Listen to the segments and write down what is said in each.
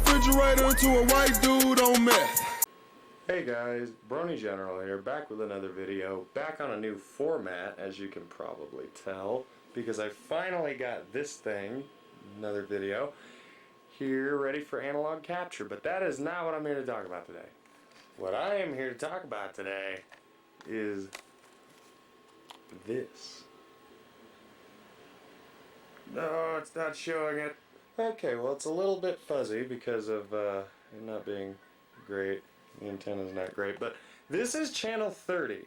refrigerator to a white dude on meth. Hey guys, Brony General here, back with another video, back on a new format, as you can probably tell, because I finally got this thing, another video, here ready for analog capture, but that is not what I'm here to talk about today. What I am here to talk about today is this. No, it's not showing it. Okay, well it's a little bit fuzzy because of it not being great. The antenna's not great, but this is channel 30.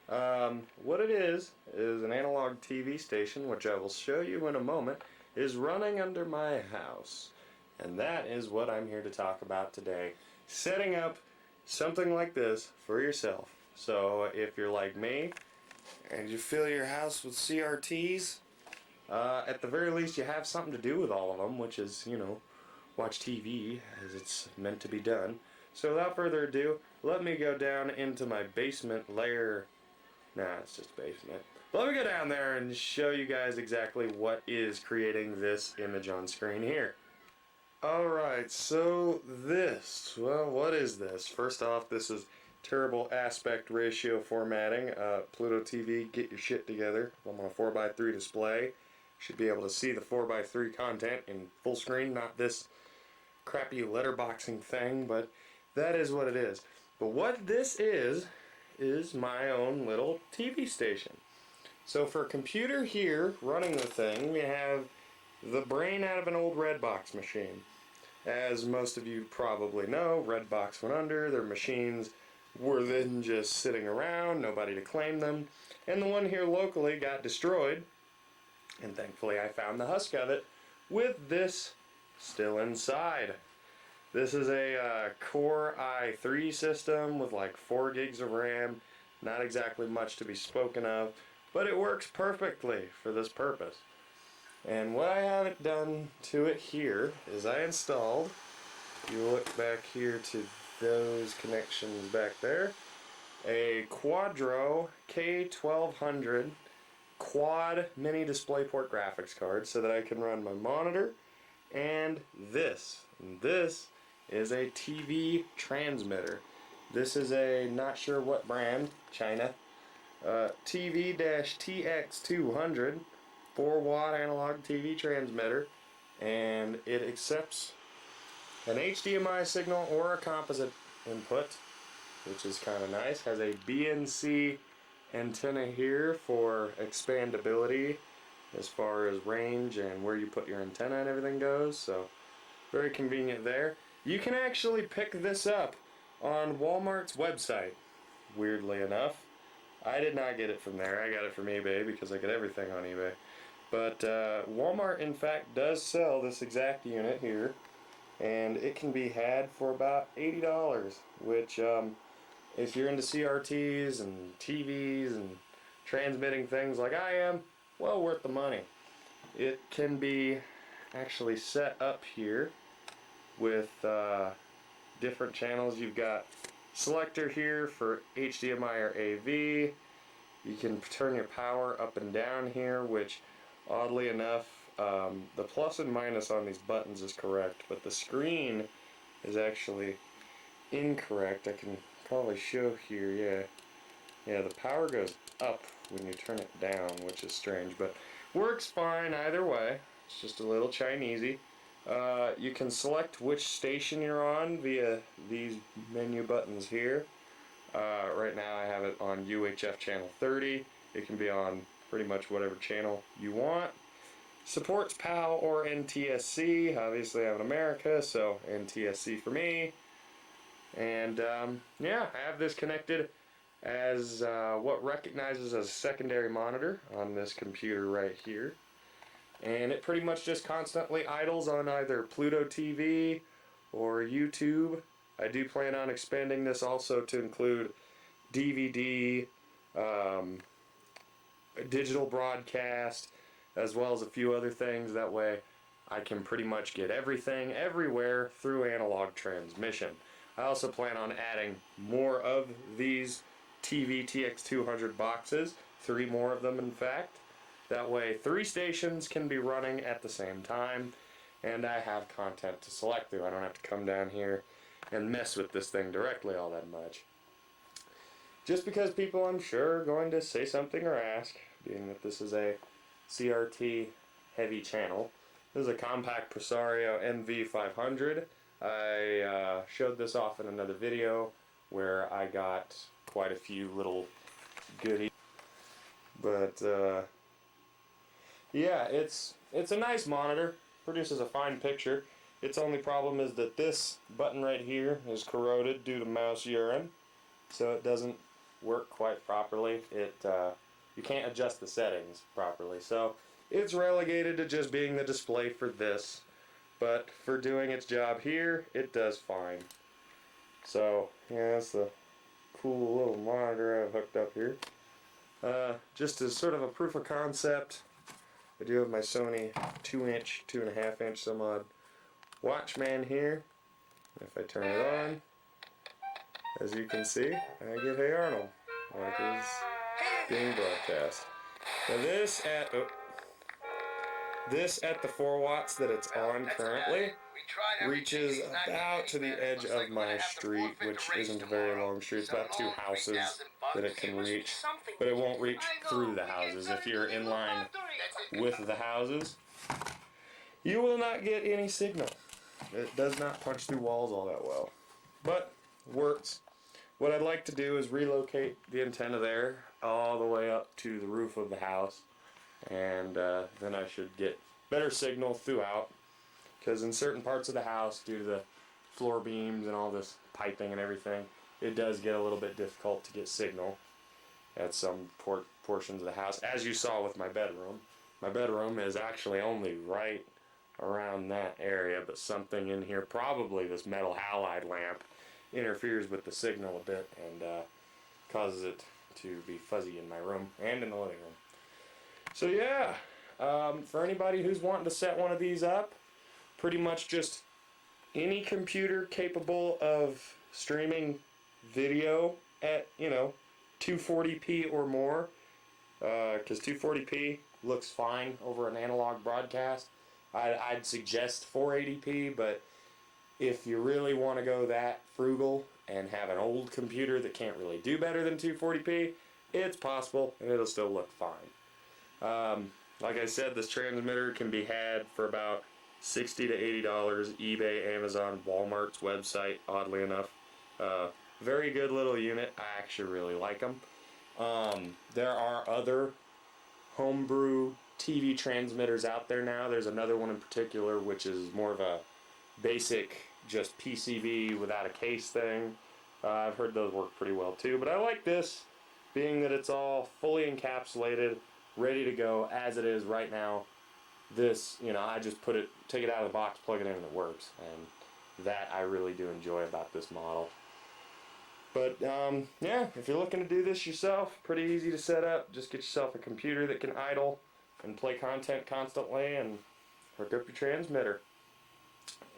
What it is an analog TV station, which I will show you in a moment, is running under my house. And that is what I'm here to talk about today. Setting up something like this for yourself. So if you're like me, and you fill your house with CRTs, at the very least you have something to do with all of them, which is, you know, watch TV as it's meant to be done. So without further ado, let me go down into my basement layer. Nah, it's just basement. Let me go down there and show you guys exactly what is creating this image on screen here. Alright, so this, well, what is this? First off, this is terrible aspect ratio formatting. Pluto TV, get your shit together. I'm on a 4x3 display. You should be able to see the 4x3 content in full screen, not this crappy letterboxing thing, but that is what it is. But what this is my own little TV station. So for a computer here running the thing, we have the brain out of an old Redbox machine. As most of you probably know, Redbox went under, their machines were then just sitting around, nobody to claim them, and the one here locally got destroyed, and thankfully I found the husk of it with this still inside. This is a Core i3 system with like 4 gigs of RAM, not exactly much to be spoken of, but it works perfectly for this purpose. And what I haven't done to it here is I installed, if you look back here to those connections back there, a Quadro K1200 quad mini DisplayPort graphics card so that I can run my monitor and this. And this is a TV transmitter. This is a not sure what brand, China, TV-TX200 4-watt analog TV transmitter, and it accepts an HDMI signal or a composite input, which is kind of nice. Has a BNC antenna here for expandability as far as range and where you put your antenna and everything goes, so very convenient there. You can actually pick this up on Walmart's website, weirdly enough. I did not get it from there. I got it from eBay because I get everything on eBay. But Walmart, in fact, does sell this exact unit here, and it can be had for about $80, which, if you're into CRTs and TVs and transmitting things like I am, well worth the money. It can be actually set up here with different channels. You've got selector here for HDMI or AV. You can turn your power up and down here, which oddly enough the plus and minus on these buttons is correct, but the screen is actually incorrect. I can probably show here, yeah, the power goes up when you turn it down, which is strange, but works fine either way. It's just a little Chinesey. You can select which station you're on via these menu buttons here. Right now I have it on UHF channel 30. It can be on pretty much whatever channel you want. Supports PAL or NTSC. Obviously I'm in America, so NTSC for me. And yeah, I have this connected as what recognizes as a secondary monitor on this computer right here. And it pretty much just constantly idles on either Pluto TV or YouTube. I do plan on expanding this also to include DVD, digital broadcast, as well as a few other things. That way I can pretty much get everything everywhere through analog transmission. I also plan on adding more of these TV TX200 boxes, 3 more of them in fact. That way 3 stations can be running at the same time, and I have content to select through. I don't have to come down here and mess with this thing directly all that much. Just because people, I'm sure, are going to say something or ask, being that this is a CRT heavy channel. This is a compact Presario MV500. I showed this off in another video where I got quite a few little goodies. But yeah, it's a nice monitor. Produces a fine picture. Its only problem is that this button right here is corroded due to mouse urine, so it doesn't work quite properly. You can't adjust the settings properly, so it's relegated to just being the display for this. But for doing its job here, it does fine. So yeah, that's the cool little monitor I've hooked up here. Just as sort of a proof of concept, I do have my Sony 2-inch, 2.5-inch some odd Watchman here. If I turn it on, as you can see, I get Hey Arnold, like it's being broadcast. Now this at the 4 watts that it's on currently reaches about to the edge of my street, which isn't a very long street. It's about 2 houses that it can reach, but it won't reach through the houses. If you're in line with the houses, you will not get any signal. It does not punch through walls all that well, but works. What I'd like to do is relocate the antenna there all the way up to the roof of the house, and then I should get better signal throughout, because in certain parts of the house, due to the floor beams and all this piping and everything, it does get a little bit difficult to get signal at some portions of the house, as you saw with my bedroom. My bedroom is actually only right around that area, but something in here, probably this metal halide lamp, interferes with the signal a bit and causes it to be fuzzy in my room and in the living room. So yeah, for anybody who's wanting to set one of these up, pretty much just any computer capable of streaming video at, 240p or more, because 240p looks fine over an analog broadcast. I'd suggest 480p, but if you really want to go that frugal and have an old computer that can't really do better than 240p, it's possible and it'll still look fine. Like I said, this transmitter can be had for about $60 to $80, eBay, Amazon, Walmart's website, oddly enough. Very good little unit. I actually really like them. There are other homebrew TV transmitters out there now. There's another one in particular which is more of a basic, just PCB without a case thing. I've heard those work pretty well too, but I like this, being that it's all fully encapsulated, ready to go as it is right now. This, I just take it out of the box, plug it in, and it works, and that I really do enjoy about this model. But yeah, if you're looking to do this yourself, pretty easy to set up. Just get yourself a computer that can idle and play content constantly, and hook up your transmitter,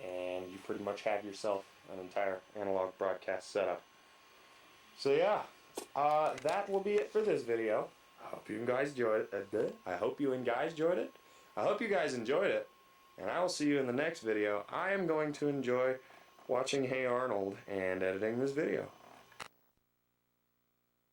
and you pretty much have yourself an entire analog broadcast setup. So yeah, that will be it for this video. I hope you guys enjoyed it. I hope you guys enjoyed it, and I will see you in the next video. I am going to enjoy watching Hey Arnold and editing this video.